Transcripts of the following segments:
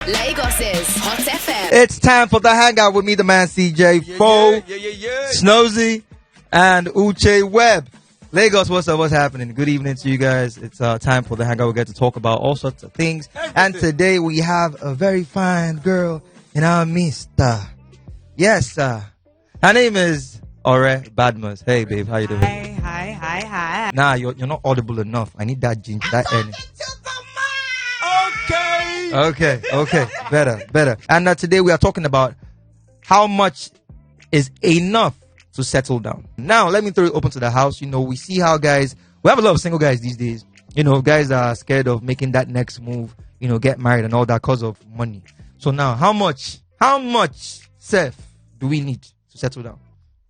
Lagos's Hot FM. It's time for the hangout with me, the man CJ, Fo, Snozy, and Uche Webb. Lagos, what's up? What's happening? Good evening to you guys. It's time for the hangout. We get to talk about all sorts of things. And today we have a very fine girl in our midst. Yes, her name is Ore Badmus. Hey, babe, how you doing? Hi. Nah, you're not audible enough. I need that ginger, that energy. Okay. Better. And today we are talking about how much is enough to settle down. Now, let me throw it open to the house. You know, we see how guys, we have a lot of single guys these days. You know, guys are scared of making that next move, you know, get married and all that because of money. So now, how much self do we need to settle down?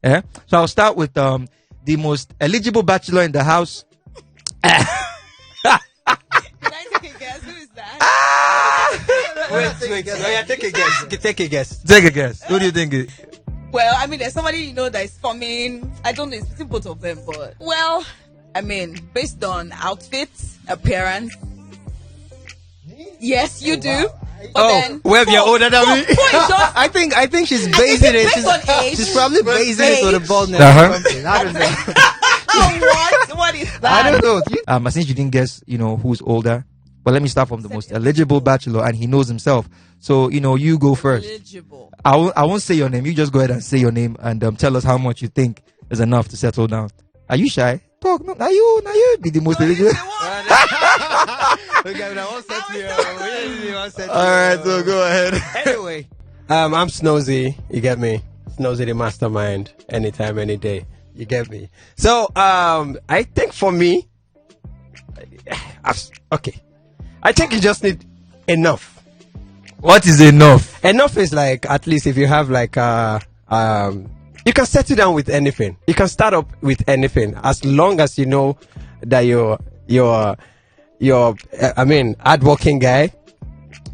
Yeah. So I'll start with the most eligible bachelor in the house. Can I take a guess? Who is that? Wait. Yeah, take a guess. Take a guess. Who do you think it? Well, I mean, there's somebody you know that is coming. I don't know, it's between both of them, but well, I mean, based on outfits, appearance. Yes, you do. But then, Webb, you're older than me. I think she's basing it. based on age. She's probably basing it on the baldness. Uh-huh. Or something. I don't know. What is that? I don't know. Since you didn't guess, you know, who's older, but let me start from the most eligible bachelor, and he knows himself. So, you know, you go first. Eligible. I won't say your name. You just go ahead and say your name and tell us how much you think is enough to settle down. Are you shy? Talk. No, now you be the most eligible. All right, so go ahead. Anyway, I'm Snozy. You get me? Snozy the mastermind. Anytime, any day. You get me? So, I think for me, I think you just need enough. What is enough? Enough is like, at least if you have like you can settle down with anything. You can start up with anything as long as you know that you're hardworking guy.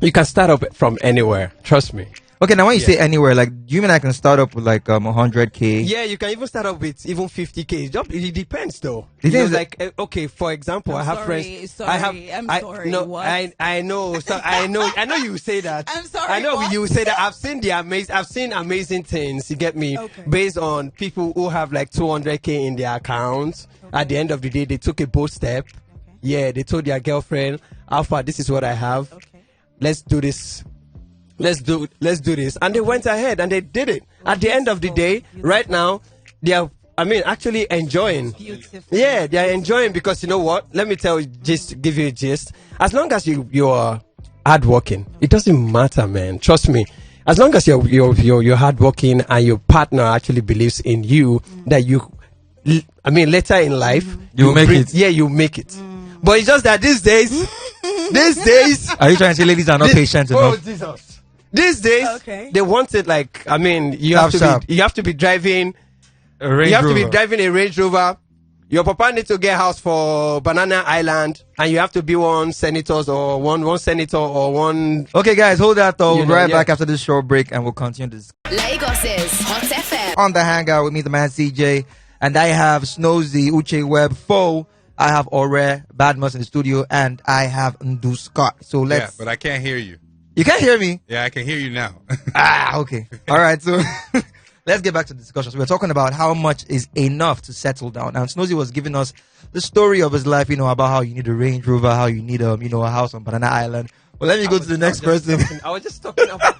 You can start up from anywhere. Trust me. Okay, now when you say anywhere, like, do you mean I can start up with like 100K? Yeah, you can even start up with even 50K. It depends though. The thing is like, okay, for example, I have friends. I'm sorry. No, What? I know. So I know you say that. I'm sorry. I know what? you say that. I've seen amazing things. You get me? Okay. Based on people who have like 200K in their accounts. Okay. At the end of the day, they took a bold step. Okay. Yeah, they told their girlfriend, "Alpha, this is what I have. Okay. Let's do this." Let's do this. And they went ahead and they did it. At the end of the day, right now, they are, actually enjoying. Beautiful. Yeah, they are enjoying because you know what? Let me tell you, just give you a gist. As long as you are hardworking, it doesn't matter, man. Trust me. As long as you're hardworking and your partner actually believes in you, that later in life, You make it. Yeah, you make it. But it's just that these days, Are you trying to say ladies are not patient enough? Jesus. These days, Okay. they want it like, you Sharp, have sharp. you have to be driving A Range you have to Rover. be driving a Range Rover. Your papa needs to get a house for Banana Island, and you have to be one senator or one. Okay, guys, hold that though. You We'll know, be right yeah. back after this short break, and we'll continue this Lagos's Hot FM. on the hangout with me, the man CJ, and I have Snozy, Uche Webb, Fo. I have Ore Badmus in the studio, and I have Ndu Scott. So Yeah, let's. but I can't hear you. You can't hear me. Yeah, I can hear you now. Okay. All right. So let's get back to the discussion. So we're talking about how much is enough to settle down. And Snozy was giving us the story of his life, you know, about how you need a Range Rover, how you need a house on Banana Island. Well, let me go to the next person. I was just talking about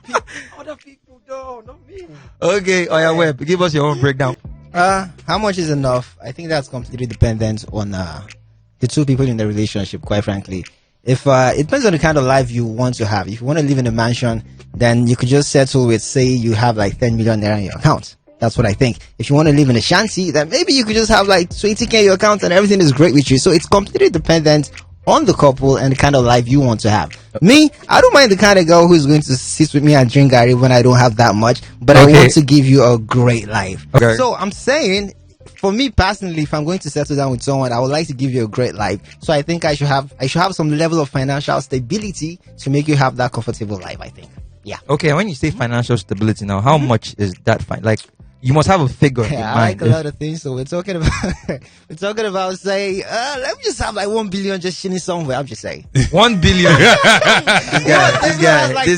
other people, though, not me. Okay. Oh yeah, Webb, give us your own breakdown. How much is enough? I think that's completely dependent on the two people in the relationship, quite frankly. If it depends on the kind of life you want to have. If you want to live in a mansion, then you could just settle with, say, you have like 10 million naira in your account. That's what I think. If you want to live in a shanty, then maybe you could just have like 20K in your account and everything is great with you. So it's completely dependent on the couple and the kind of life you want to have. Me, I don't mind the kind of girl who's going to sit with me and drink garri when I don't have that much, but I want to give you a great life. Okay. So I'm saying, for me personally, if I'm going to settle down with someone, I would like to give you a great life. So I think I should have some level of financial stability to make you have that comfortable life, I think. Yeah. Okay. And when you say financial stability now, how much is that fine? Like, You must have a figure in Yeah, I mind. like a lot of things. So we're talking about, say, let me just have like 1 billion just chilling somewhere. I'm just saying. 1 billion. this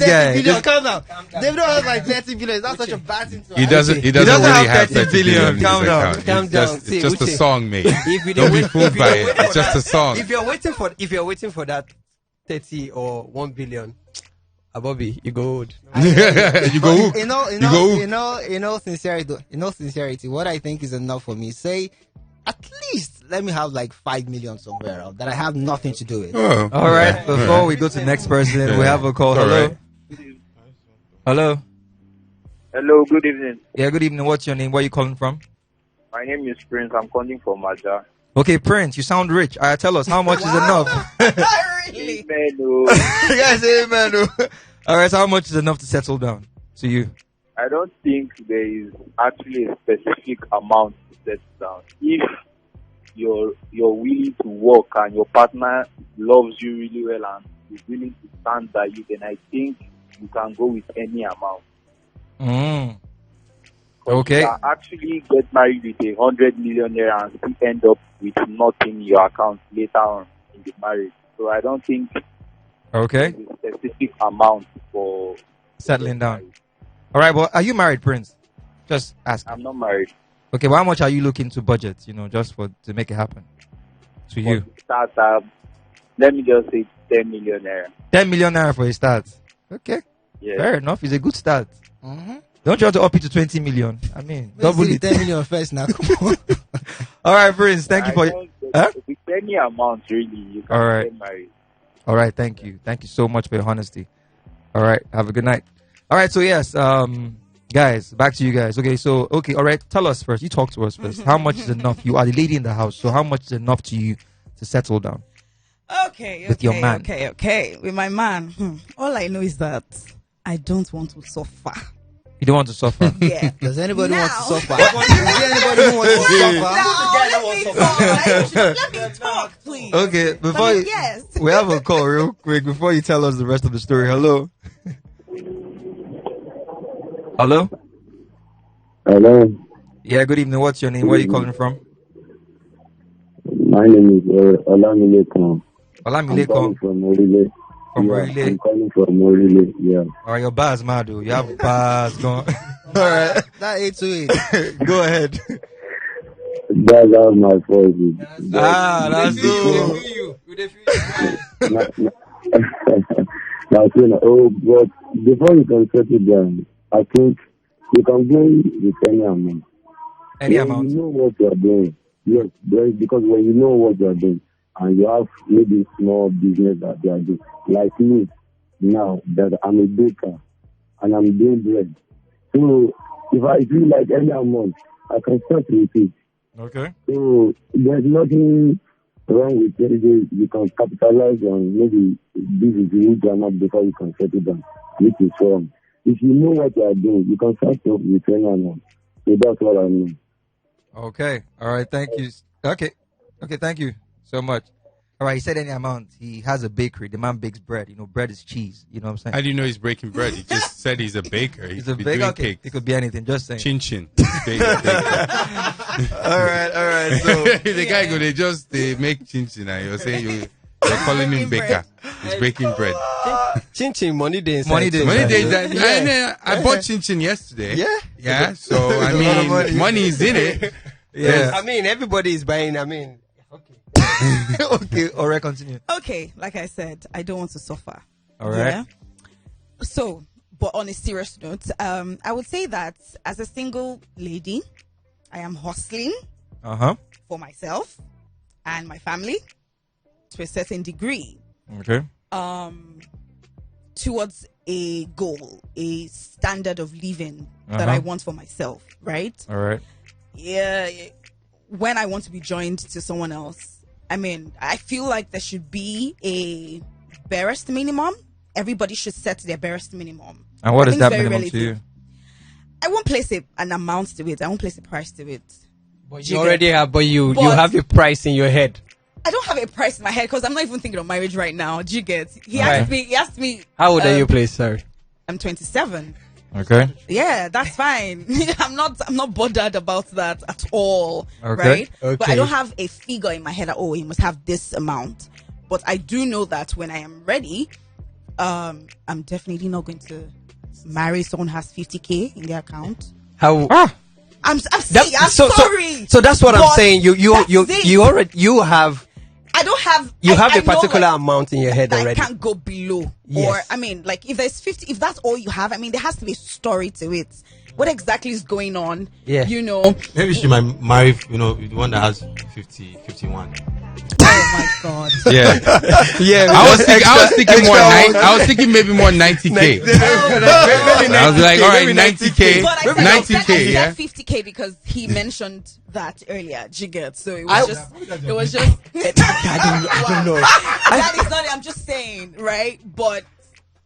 guy. Calm down. David has like 30 billion. It's not such a bad thing to He have. doesn't doesn't really have have 30 30 billion. billion. in his Calm down. account. Calm down. It's See, just a Uche. song, mate. If you Don't be wait- fooled if you by don't it. wait It's for just that- a song. If you're waiting for that 30 or 1 billion, Bobby, you go old. You go hook. In all sincerity, what I think is enough for me, say, at least let me have like 5 million somewhere else that I have nothing to do with. Oh. All right. Before we go to the next person, we have a call. It's all Hello. right. Hello. Hello, good evening. Yeah, good evening. What's your name? Where are you calling from? My name is Prince. I'm calling from Maja. Okay, Prince, you sound rich. Tell us, how much is enough? Really? Amen, oh. You guys say amen. Oh. All right, so how much is enough to settle down to you? I don't think there is actually a specific amount to set down. If you're willing to work and your partner loves you really well and is willing to stand by you, then I think you can go with any amount. Mm. Okay. You can actually get married with 100 million naira and still end up with nothing in your account later on in the marriage. So I don't think Okay. there's a specific amount for Settling down. All right, well, are you married, Prince? Just ask. I'm not married. Okay, well, how much are you looking to budget, just to make it happen to you? For the start, let me just say 10 million naira. 10 million naira for a start. Okay, Yeah. fair enough. It's a good start. Mm-hmm. Don't you want to up it to 20 million? I mean, double Double it. 10 million first now. Come on. All right, Prince, thank you for... Huh? With any amount, really, you can All right. get married. All right, thank you. Thank you so much for your honesty. All right, have a good night. All right, so yes, guys, back to you guys. Okay, all right, tell us first. You talk to us first. How much is enough? You are the lady in the house, so how much is enough to you to settle down? Okay. With your man. Okay. With my man, all I know is that I don't want to suffer. You don't want to suffer. Yeah. Does anybody want to Now- suffer? Is there anybody who wants to suffer? Let me talk, please. Okay, before you, Yes. we have a call real quick before you tell us the rest of the story. Hello. Hello. Hello, Yeah, good evening. What's your name? Where are you calling from? my name is Olamilekan. I'm calling Olamilekon from Orile. from Yeah, Orile. I'm calling from Orile. Yeah. All right, your bars, Madu. You have bars going. All right, That 828. go ahead. That's how my voice is. That's good. That's but before you can settle down, I think you can go with any amount. Any When amount. you know what you are doing. Yes, because when you know what you are doing and you have maybe small business that you are doing, like me now that I'm a baker and I'm doing bread. So if I feel like any amount, I can start with it. Okay. So there's nothing wrong with it. You can capitalize on maybe this is a huge amount before you can settle down, which is wrong. If you know what you are doing, you can start off with any amount. So that's what I mean. Okay. All right. Thank you. Okay. Thank you so much. All right. He said any amount. He has a bakery. The man bakes bread. Bread is cheese. You know what I'm saying? How do you know he's breaking bread? He just said he's a baker. He's a be baker. doing Okay. cakes. It could be anything. Just saying. Chin chin. Baker. All right. So The guy go, they make chin chin and you're saying you're calling him baker. He's breaking bread. Chin chin, money day inside. Money day Money inside. day, I bought chin chin yesterday. Yeah? Yeah. So, I a lot of money. mean, money is in it. yeah. I mean, everybody is buying. I mean, Okay. All right. Continue. Okay, like I said, I don't want to suffer. All right. Yeah? So, but on a serious note, I would say that as a single lady, I am hustling for myself and my family to a certain degree Okay. towards a goal, a standard of living that I want for myself, right? All right. Yeah, when I want to be joined to someone else, I mean, I feel like there should be a barest minimum. Everybody should set their barest minimum. And what I is think that it's very minimum to relative. you? I won't place an amount to it. I won't place a price to it. but You you get- already have. But you But- have a price in your head. I don't have a price in my head because I'm not even thinking of marriage right now. Do you get? He Right. asked me. How old are you, please, sir? I'm 27. Okay. Yeah, that's fine. I'm not bothered about that at all. Okay. Right? But Okay. I don't have a figure in my head that, he must have this amount. But I do know that when I am ready, I'm definitely not going to marry someone who has 50K in their account. How? I'm sorry. So that's what I'm But saying. You have I don't have. you I have a know, particular like, amount in your head that already. I can't go below. Yes. Or I mean, like if there's 50, if that's all you have, I mean, there has to be a story to it. What exactly is going on? Yeah. You know. Maybe she might marry, the one that has 50, 51. Oh my God. Yeah. Yeah. I was thinking more. I was thinking maybe more 90K. I was like, all right, 90K, But I said, 90K, I yeah. said 50K because he mentioned that earlier, Jigget. So it was just. I don't know. That is not it. I'm just saying, right? But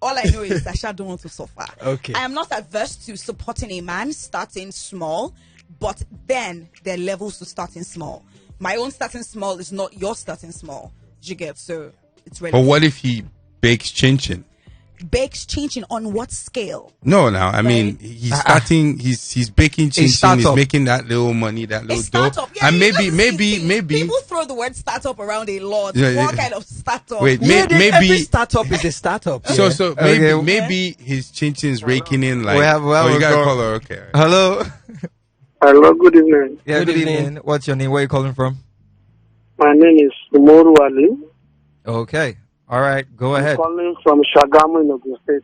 all I know is that I don't want to suffer. Okay. I am not averse to supporting a man starting small, but then there are levels to starting small. My own starting small is not your starting small. Jigget. So it's really. But what if he bakes chin chin? Bakes changing on what scale? No, now I mean he's starting. He's baking chin chin. He's startup. making that little money, that A little dough, startup. Yeah, and you maybe know, people throw the word startup around a lot. Yeah, What yeah. kind of startup? Wait, Every maybe startup is a startup. so yeah. so Okay. maybe his chin chin's raking in like. We have oh, you a gotta call. call her. Okay. Hello. Hello, good evening. Yeah. Good Good evening. evening. What's your name? Where are you calling from? My name is Umoru Ali. Okay. All right. Go I'm ahead. calling from Shagamu in Ogun State.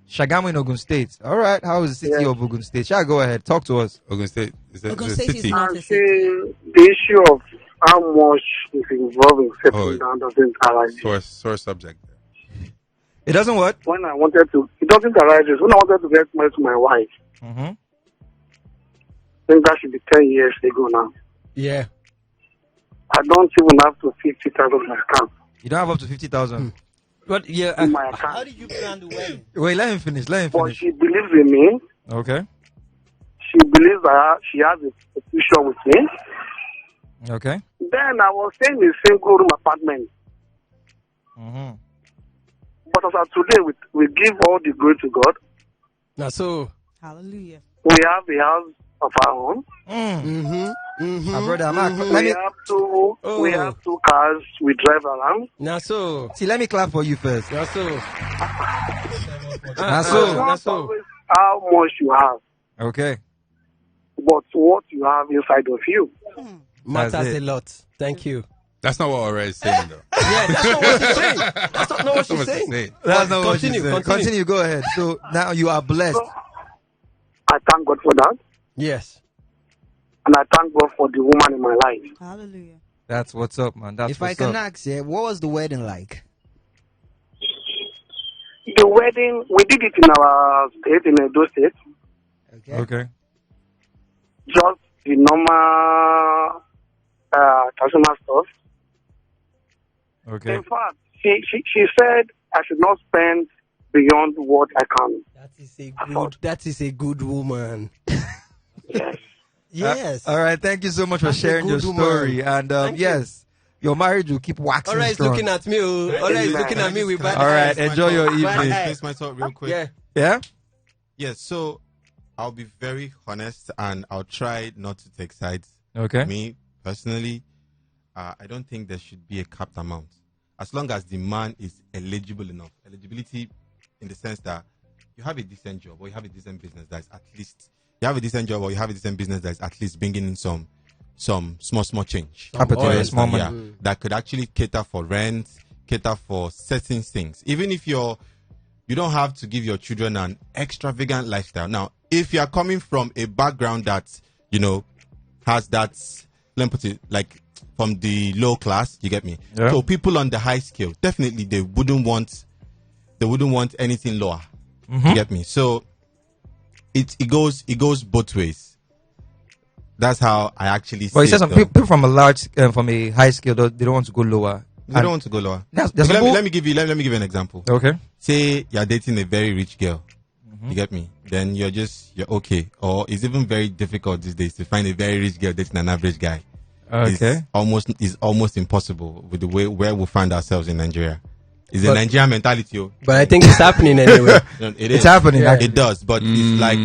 Shagamu in Ogun State. All right. How is the city Yeah. of Ogun State? Shall go ahead. Talk to us. Ogun State is Ogun a State is city. not- And see, the issue of how much is involved in settling down doesn't arise. Source subject. It doesn't what? It doesn't arise. When I wanted to get married to my wife, Mm-hmm. I think that should be 10 years ago now. Yeah. I don't even have to 50,000 in my account. You don't have up to 50,000. But yeah. In my account. How did you plan the wedding? Wait. Let him finish. Let him But finish. she believes in me. Okay. She believes that she has a future with me. Okay. Then I was staying in a single room apartment. Mm-hmm. But as of today, we give all the glory to God. Now so. Hallelujah. We have a house of our own. My brother, let me We have two cars we drive around. Now so. see. Let me clap for you first. Now so. Now It's so. not so. always how much you have, Okay. but what you have inside of you. Matters it. a lot. Thank you. That's not what Aura is saying though. Yeah, that's not what she's saying. That's not what That's she's what saying. she's saying. That's not what she Continue, said. continue. Continue. Go ahead. So now you are blessed. So I thank God for that, Yes. and I thank God for the woman in my life. Hallelujah. That's what's up, man. That's If I what's can up. ask, what was the wedding like? The wedding, we did it in our state, in Edo State. Okay. Okay. Just the normal traditional stuff. Okay. In fact, she said I should not spend beyond what I can. That is a good woman. Yes. Yes. All right. Thank you so much for That's a sharing your good woman. story. And Thank you. yes, your marriage will keep waxing Alright, strong. looking at me. Alright, looking at me with bad All right. eyes. Enjoy your Bad evening. eyes. Finish my thought real quick. Yeah. Yeah. Yes, so I'll be very honest and I'll try not to take sides. Okay. Me, personally, I don't think there should be a capped amount. As long as the man is eligible enough. Eligibility in the sense that you have a decent job or you have a decent business that is at least, you have a decent job or you have a decent business that is at least bringing in some small change. Capital, Or small money. yeah, that could actually cater for rent, cater for certain things. Even if you don't have to give your children an extravagant lifestyle. Now, if you are coming from a background that, has that, let me put it, like from the low class, you get me? Yeah. So people on the high scale, definitely they wouldn't want anything lower. You get me? So it goes both ways. That's how I actually see Well, you said it, some though. people from from a high scale, they don't want to go lower. They don't want to go lower. There's Let some me give you an example. Okay. Say you're dating a very rich girl. You get me? Then you're okay. Or it's even very difficult these days to find a very rich girl dating an average guy. Okay. It's almost impossible with the way where we find ourselves in Nigeria. It's a Nigerian mentality. But I think it's happening anyway. It's happening. Yeah. It does, but it's like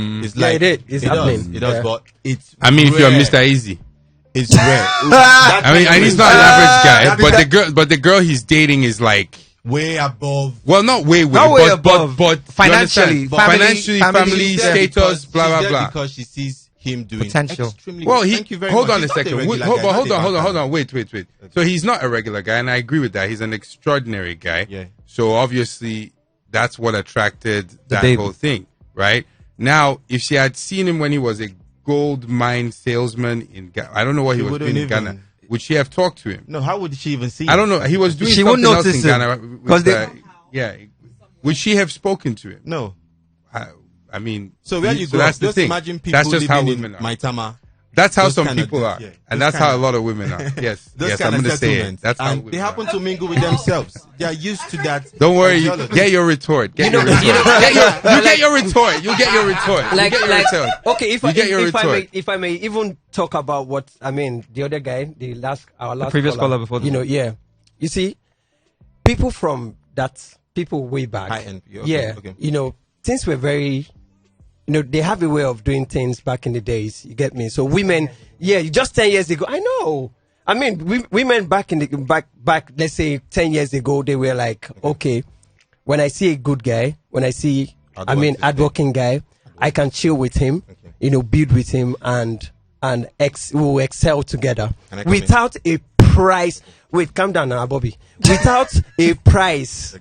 It's happening. It does, but it's. I mean, if you're rare. Mr. Easy. It's rare. I mean, and he's not an average guy, but the girl he's dating is like way above. Well, not way, but financially, family status, blah blah blah. Because she sees him doing potential. Extremely Well, well. he Thank you very hold much. on a He's not second. regular Hold guy. on. Wait. So he's not a regular guy, and I agree with that. He's an extraordinary guy. Yeah. So obviously, that's what attracted that baby. whole thing, right? Now, if she had seen him when he was a gold mine salesman in Ghana, I don't know what he was wouldn't doing in even- Ghana. Would she have talked to him? No, how would she even see? I don't know. He was doing She something won't else notice in it, Ghana. 'cause Yeah. Would she have spoken to him? No. I mean, So where you go, that's the just thing. imagine people That's just how living women in are. Maitama. That's how Those some kind of people dudes, are, yeah. and Those that's how kind a of- lot of women are. Yes, Those yes, kind I'm of going to say it. settlements. That's how And women they are. happen to mingle with themselves. They are used to that. Don't worry, ideology. get your retort. Get your retort. You get your retort. You get your retort. Like, you get your retort. okay, You get your retort. if I may even talk about what I mean, the other guy, our last previous caller before you know, yeah, you see, people from that, people way back, High end, okay, okay. you know, things were very, you know, they have a way of doing things back in the days. You get me? So women, just 10 years ago, I know. I mean, women back in the back, let's say 10 years ago, they were like, okay, when I see a good guy, when I see, hardworking guy, I can chill with him, you know, build with him, and we'll excel together without a price. Wait, calm down now, Bobby. Without a price,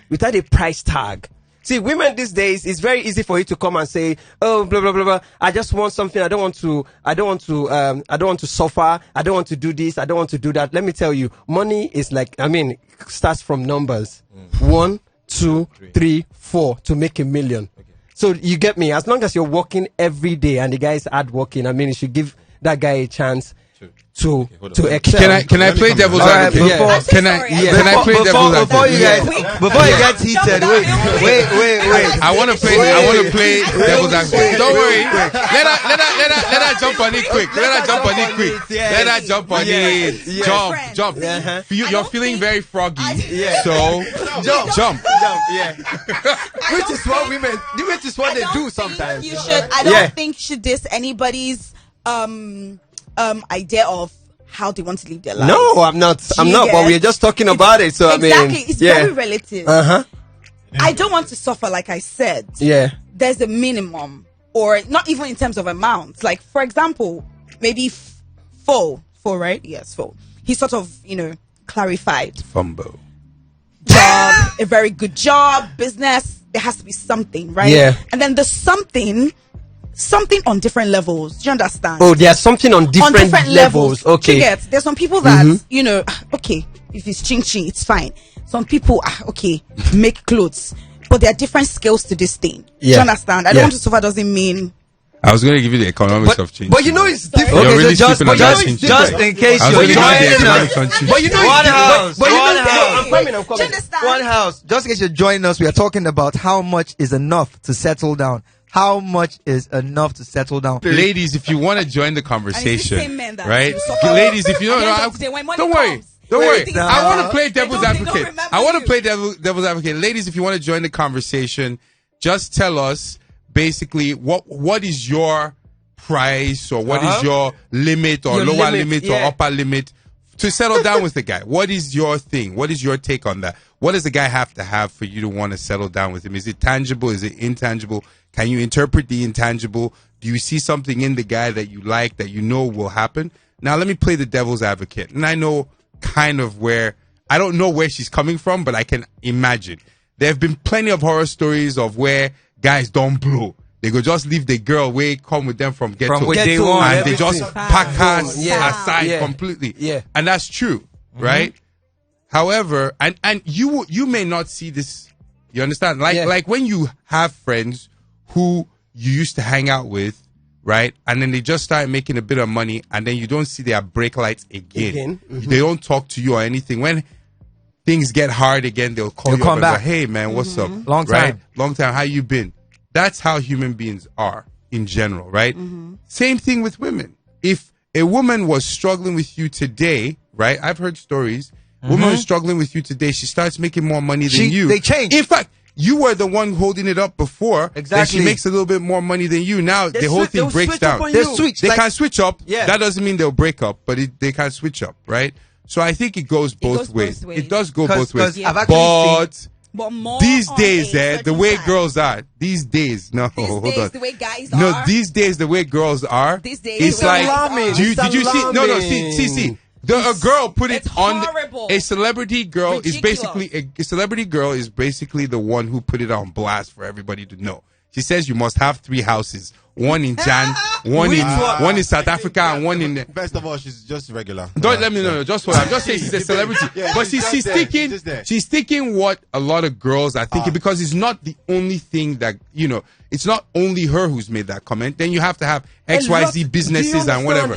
without a price tag. See, women these days, it's very easy for you to come and say, oh, blah, blah, blah, blah. I just want something. I don't want to suffer. I don't want to do this. I don't want to do that. Let me tell you, money is like, starts from numbers. 1, 2, 3, 4 to make $1 million. So you get me? As long as you're working every day and the guy is hard working, you should give that guy a chance to excel. Can I play devil's advocate? Can I play devil's advocate? Before you get heated, wait. I want to play devil's advocate. Don't worry. Let her jump on it quick. Let her jump on it. Jump. You're feeling very froggy. So jump. Which is what they do sometimes. You should. I don't think you should diss anybody's idea of how they want to live their lives. No, I'm not. But we're just talking about it. So exactly, it's very relative. I don't want to suffer, like I said. Yeah. There's a minimum, or not even in terms of amount. Like, for example, maybe four, right? Yes, four. He sort of, clarified. Fumbo. Job, a very good job, business. There has to be something, right? Yeah. And then there's something on different levels. Do you understand? Oh, there's something on different levels. Okay. You get, there's some people that, okay, if it's ching-ching, it's fine. Some people, okay, make clothes. But there are different scales to this thing. Do you understand? I don't want to suffer doesn't mean... I was going to give you the economics of change. But it's different. You're really just in case you're joining us. I'm coming. One house. Just in case you're joining us, we are talking about how much is enough to settle down. How much is enough to settle down? Ladies, if you want to join the conversation, right? You Ladies, if you don't worry. I want to play devil's advocate. Devil's advocate. Ladies, if you want to join the conversation, just tell us basically what is your price, or what is your limit, or lower limit or upper limit to settle down with the guy. What is your thing? What is your take on that? What does the guy have to have for you to want to settle down with him? Is it tangible? Is it intangible? Can you interpret the intangible? Do you see something in the guy that you like, that you know will happen? Now, let me play the devil's advocate. And I know kind of I don't know where she's coming from, but I can imagine. There have been plenty of horror stories of where guys don't blow. They go just leave the girl come with them from ghetto. From day one. And they just pack her aside completely. Yeah. And that's true, right? However, and you may not see this, you understand? Like when you have friends who you used to hang out with, right? And then they just start making a bit of money, and then you don't see their brake lights again. They don't talk to you or anything. When things get hard again, they'll call you up and back. say, hey man, what's up? Long time. Right? Long time. How you been? That's how human beings are in general, right? Same thing with women. If a woman was struggling with you today, right? I've heard stories, Woman is struggling with you today. She starts making more money than you. They change. In fact, you were the one holding it up before. Exactly. Then she makes a little bit more money than you. Now the whole thing breaks down. They switch. They can't switch up. Yeah. That doesn't mean they'll break up, but they can't switch up, right? So I think it goes both ways. It does go both ways. I've actually But more these on days, a the way certain girls are, these days, no, These hold days, on. the way guys No, are. these days, the way girls are, These days, it's the way like, guys are. did you see? No, see. A girl put it It's on. horrible. A celebrity girl is Ridiculous. basically a celebrity girl is basically the one who put it on blast for everybody to know. She says you must have 3 houses: one in Jan, one in South Africa, and one in. First of all, she's just regular. Don't let me know. Just what I'm just saying. She's a celebrity, but she's thinking what a lot of girls are thinking because it's not the only thing that It's not only her who's made that comment. Then you have to have XYZ businesses and whatever.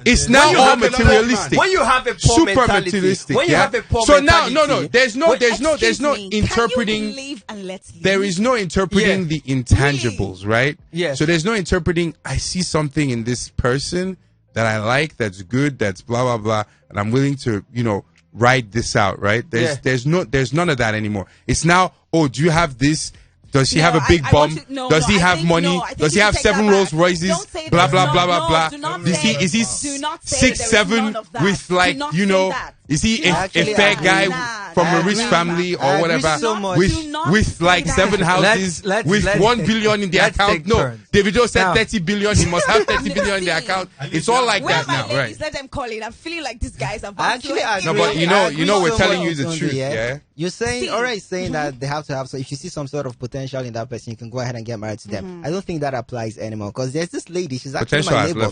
It's now all materialistic. When you have a poor super mentality, materialistic. when you have a poor so mentality, no. There's no interpreting. Can you leave and let's leave? There is no interpreting the intangibles, right? Yes. So there's no interpreting. I see something in this person that I like, that's good, that's blah blah blah, and I'm willing to, ride this out, right? There's none of that anymore. It's now, oh, do you have this? Does he have a big bum? Does he have money? Does he have 7 Rolls Royces? Blah blah blah blah blah. Is he 6'7" with like Is he a fair guy from a rich family or whatever? With like 7 houses, with 1 billion in the account? No, Davido said 30 billion. He must have 30 billion in the account. It's all like that now, right? Let them call it. I'm feeling like these guys are Actually, no, but we're telling you the truth, yeah. You're saying, saying that they have to have. So if you see some sort of potential in that person, you can go ahead and get married to them. I don't think that applies anymore because there's this lady. She's actually my neighbor.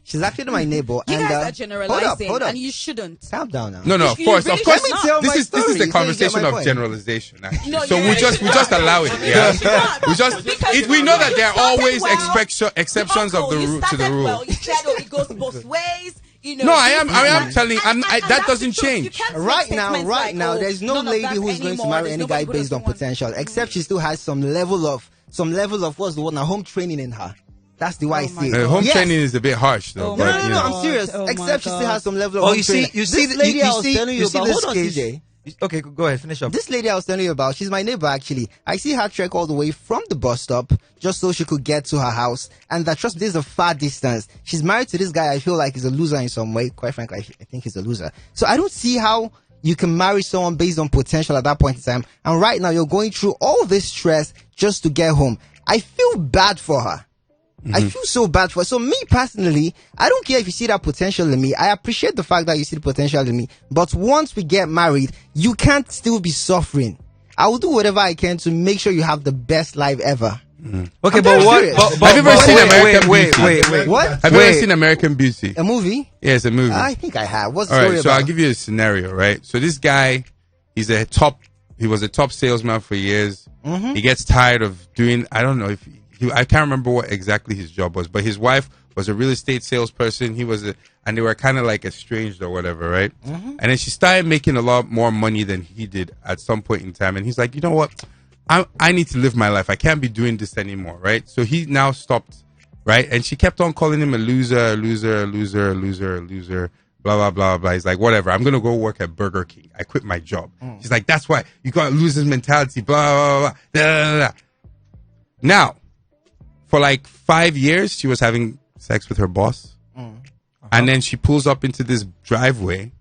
She's actually my neighbor. You and, guys are generalizing, hold up. and you shouldn't. Calm down now. No, of course. Let me tell my This is the conversation of generalization. So we just allow it. Yeah. We know that there are always exceptions of the rule to the rule. Well, you said it goes both ways. No, I am telling. That doesn't change. Right now, there's no lady who's going to marry any guy based on potential, except she still has some level of what's the word now, home training in her. That's the way I see it. Home training is a bit harsh, though. No, I'm serious. Except she still has some level of home training. You see this lady I was telling you about. Hold on, case. CJ. Okay, go ahead. Finish up. This lady I was telling you about, she's my neighbor actually. I see her trek all the way from the bus stop just so she could get to her house. And trust me, this is a far distance. She's married to this guy I feel like he's a loser in some way. Quite frankly, I think he's a loser. So I don't see how you can marry someone based on potential at that point in time. And right now you're going through all this stress just to get home. I feel bad for her. I feel so bad for her. So me personally, I don't care if you see that potential in me. I appreciate the fact that you see the potential in me. But once we get married, you can't still be suffering. I will do whatever I can to make sure you have the best life ever. Okay, but what? Have you ever seen American Beauty? Wait. What? Have you ever seen American Beauty? A movie? Yeah, it's a movie. I think I have. What's the All story right, so about? I'll give you a scenario, right? So this guy, he was a top salesman for years. He gets tired of doing, I don't know if I can't remember what exactly his job was, but his wife was a real estate salesperson. And they were kind of like estranged or whatever, right? And then she started making a lot more money than he did at some point in time. And he's like, you know what? I need to live my life. I can't be doing this anymore, right? So he now stopped, right? And she kept on calling him a loser, blah, blah, blah, blah. He's like, whatever. I'm going to go work at Burger King. I quit my job. She's like, that's why you got loser's mentality, blah, blah, blah, blah, blah. Now, for like 5 years, she was having sex with her boss. And then she pulls up into this driveway,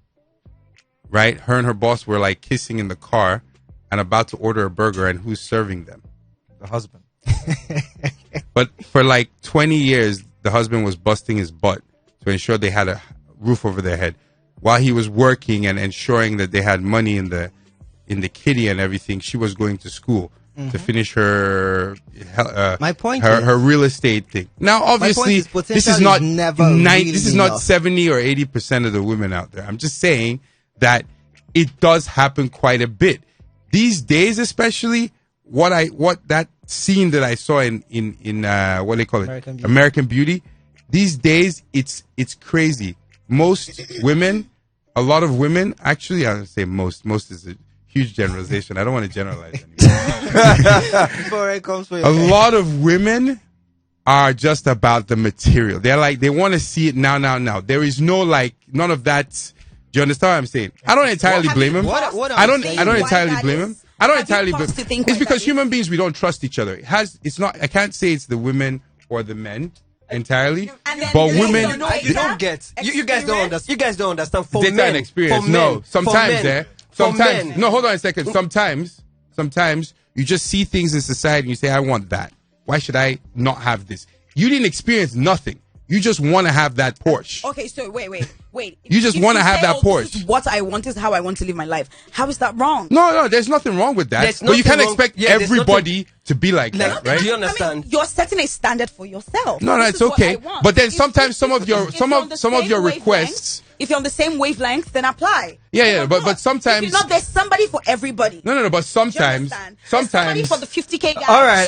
right? Her and her boss were like kissing in the car and about to order a burger. And who's serving them? The husband. But for like 20 years, the husband was busting his butt to ensure they had a roof over their head while he was working and ensuring that they had money in the kitty and everything. She was going to school to finish her my point her real estate thing. Now, obviously, this is not 70 or 80% of the women out there. I'm just saying that it does happen quite a bit these days, especially what that scene that I saw in what they call it, American Beauty. These days, it's crazy. Most women, a lot of women, actually, I would say most is a huge generalization. I don't want to generalize anymore. A lot of women are just about the material. They're like, they want to see it now. There is no none of that Do you understand what I'm saying? I don't entirely blame him. I don't entirely blame him. I don't entirely blame him. It's because human beings, we don't trust each other. I can't say it's the women or the men entirely, but women. You don't get. You guys don't understand. You guys don't understand. For data men, and experience. for No, men, sometimes sometimes. No, hold on a second. Sometimes you just see things in society and you say, I want that. Why should I not have this? You didn't experience nothing. You just want to have that Porsche. Okay, so wait. You just want to have that Porsche. This is what I want, is how I want to live my life. How is that wrong? No, there's nothing wrong with that. But you can't expect everybody to be like that, right? Do you understand? I mean, you're setting a standard for yourself. No, it's okay. But then sometimes some of your requests. If you're on the same wavelength, then apply. Yeah, but sometimes. If you're not, there's somebody for everybody. No, but sometimes. There's somebody for the 50K guy. All right.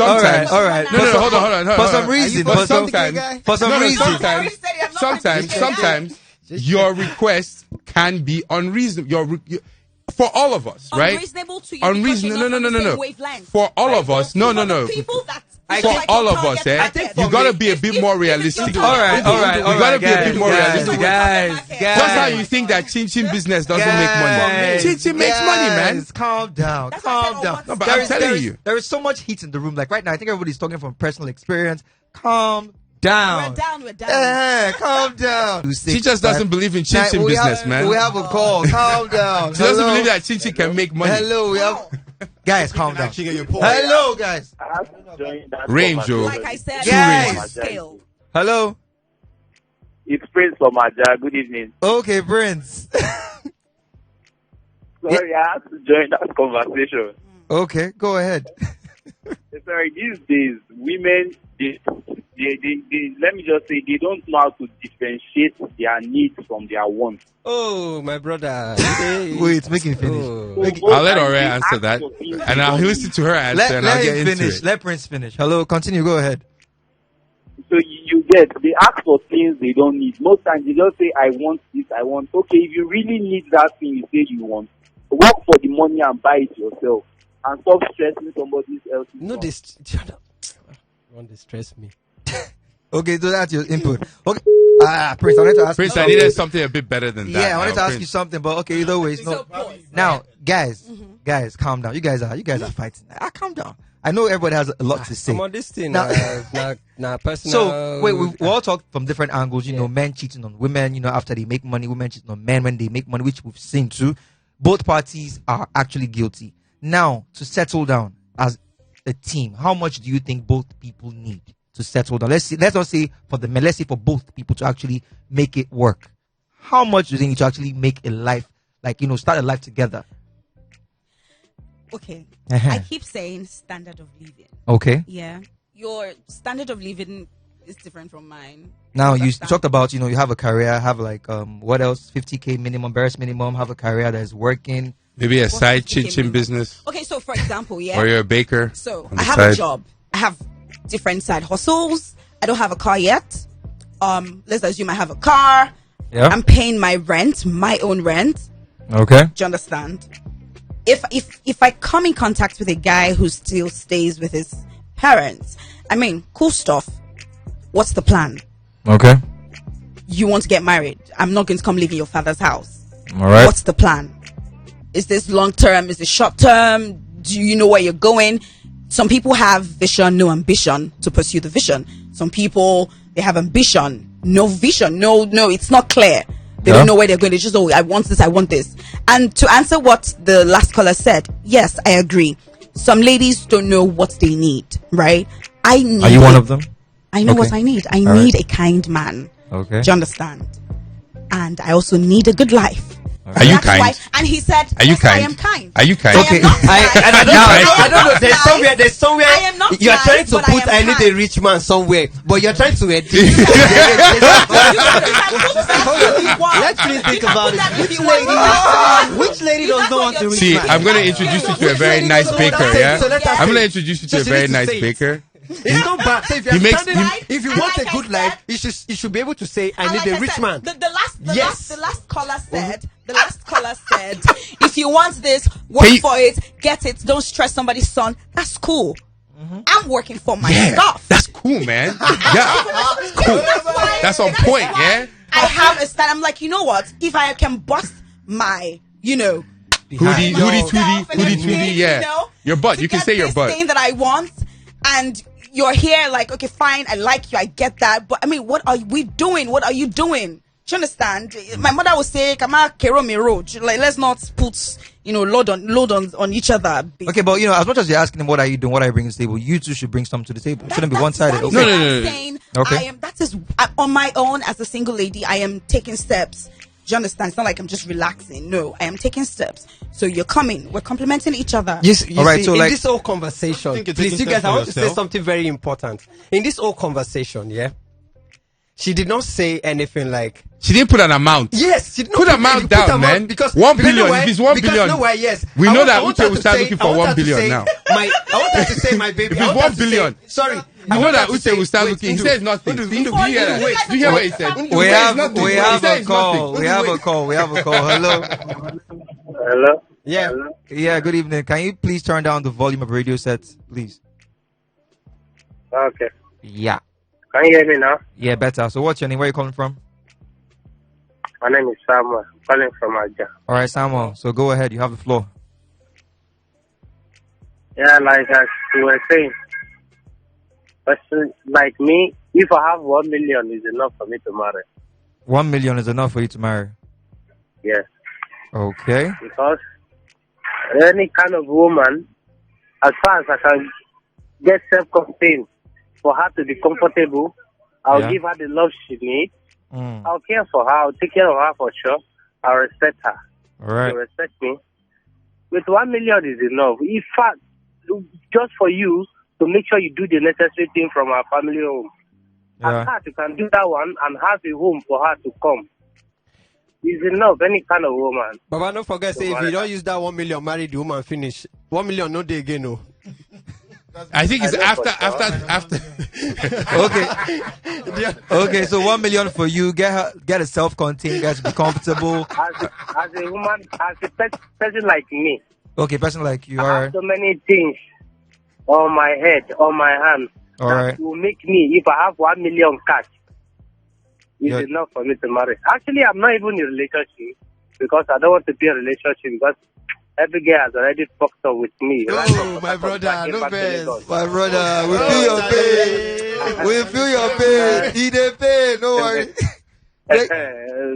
No, hold on. For some reason. Sometimes your request can be unreasonable. For all of us, right? Unreasonable to you. No. For all of us, no. For all of us, you gotta be a bit more realistic. All right. You gotta be a bit more realistic. Guys. Just how you think that chin business doesn't make money. Chin makes money, man. Calm down. No, but I'm telling you, there is so much heat in the room. Like right now, I think everybody's talking from personal experience. Calm down. We're down. Calm down. She just doesn't believe in chin business, man. We have a call. Calm down. She doesn't believe that chin can make money. Hello, we have. Guys, calm down. Hello, guys. Range, like I said, guys. Hello. It's Prince from Aja. Good evening. Okay, Prince. Sorry, I have to join that conversation. Okay, go ahead. Sorry, these days, women, they, let me just say, they don't know how to differentiate their needs from their wants. Oh, my brother. Wait, make him finish. I'll let Ore answer that, and I'll listen to her answer, and I'll get into finish. it. Let Prince finish. Hello, continue. Go ahead. So they ask for things they don't need. Most times they just say, I want this, I want. Okay, if you really need that thing you say you want, work for the money and buy it yourself. And stop stressing somebody else. No, don't distress me. Okay, so that's your input. Okay. Prince, I wanted to ask Prince, you. I needed something a bit better than that. Yeah, I wanted to ask you something, but okay, either way, no. Now, guys, calm down. You guys are fighting. Calm down. I know everybody has a lot to say. I'm on this thing. Now, personal. So, wait, we all talk from different angles. You know, men cheating on women. After they make money, women cheating on men when they make money, which we've seen too. Both parties are actually guilty. Now, to settle down as a team, how much do you think both people need to settle down? Let's not say for the men, let's say for both people to actually make it work. How much do they need to actually make a life, start a life together? Okay. I keep saying standard of living. Okay. Yeah. Your standard of living is different from mine. Now, you talked about, you have a career, have what else? 50K minimum, barest minimum, have a career that is working. Maybe a side chin business. Okay, so for example, yeah. Or you're a baker. So I have a job. I have different side hustles. I don't have a car yet. Let's assume I have a car. Yeah. I'm paying my rent, my own rent. Okay. Do you understand? If I come in contact with a guy who still stays with his parents, I mean, cool stuff. What's the plan? Okay. You want to get married. I'm not going to come live in your father's house. All right. What's the plan? Is this long term? Is it short term? Do you know where you're going? Some people have vision, no ambition to pursue the vision. Some people, they have ambition, no vision. No, it's not clear. They don't know where they're going. They just, I want this, I want this. And to answer what the last caller said, yes, I agree. Some ladies don't know what they need, right? Are you one of them? I know what I need. I need a kind man. Okay. Do you understand? And I also need a good life. Okay. Are you kind? And he said, "Are you kind? I am kind. Are you kind?" Okay. I don't know. There's somewhere. I am not You're trying kind, to but I put. am I need kind. a rich man somewhere, but you're trying to edit. Let's really think about it. Which lady does not want to reach? See, I'm going to introduce you to a very nice baker. Yeah, I'm going to introduce you to a very nice baker. It's not bad. So if you want a good life, you should be able to say, "I need a rich man." The last caller said. The last caller said, if you want this, work for it, get it. Don't stress somebody's son. That's cool. I'm working for my stuff. That's cool, man. Yeah, cool. That's on point. Yeah. I have a stand. I'm like, you know what? If I can bust my, Hootie, tweety, yeah. Your butt. You can say your butt. Thing that I want, and you're here like, okay, fine, I like you, I get that, but I mean, what are we doing? What are you doing? Do you understand? My mother would say, "Kama kero me road." Like, let's not put, load on each other. Okay, but as much as you're asking them, what are you doing? What are you bringing to the table? You two should bring something to the table. It shouldn't be one-sided. Okay. No. Saying, okay. That is on my own as a single lady. I am taking steps. Do you understand? It's not like I'm just relaxing. No, I am taking steps. So you're coming. We're complimenting each other. All right. So in this whole conversation, please, you guys, I want to say something very important. In this whole conversation, she did not say anything like. She didn't put an amount. Yes, she didn't put amount down, man. Because 1 billion. If it's 1 billion, yes. We know that Uche will start looking for 1 billion now. I want her to say, my baby. If it's 1 billion, sorry. I know that Uche will start looking. He says nothing. Do you hear what he said? We have a call. We have a call. Hello. Hello. Yeah. Hello? Yeah. Good evening. Can you please turn down the volume of radio sets, please? Okay. Yeah. Can you hear me now? Yeah, better. So what's your name? Where are you calling from? My name is Samuel. I'm calling from Aja. All right, Samuel. So go ahead. You have the floor. Yeah, like as you were saying, person like me, if I have 1 million, is enough for me to marry. 1 million is enough for you to marry? Yes. Okay. Because any kind of woman, as far as I can get self-contained, for her to be comfortable, I'll give her the love she needs. I'll care for her. I'll take care of her for sure. I'll respect her. All right. She'll respect me. With 1 million is enough. In fact, just for you to make sure you do the necessary thing from our family home. At heart, you can do that one and have a home for her to come. It's enough, any kind of woman. But don't forget, say, if you don't use that 1 million, marry the woman, finish. 1 million, no day again, no. I think it's after. Okay. Okay, so 1 million for you. Get a self-contained, guys, be comfortable. As a woman, as a person like me. Okay, person like you. All I have so many things on my head, on my hand. All right. Will make me, if I have 1 million cash, it's enough for me to marry. Actually, I'm not even in a relationship because I don't want to be in a relationship because every girl has already fucked up with me. Oh, my brother, no best. My brother, we feel your pain. We feel your pain. Eat the pain. No worry.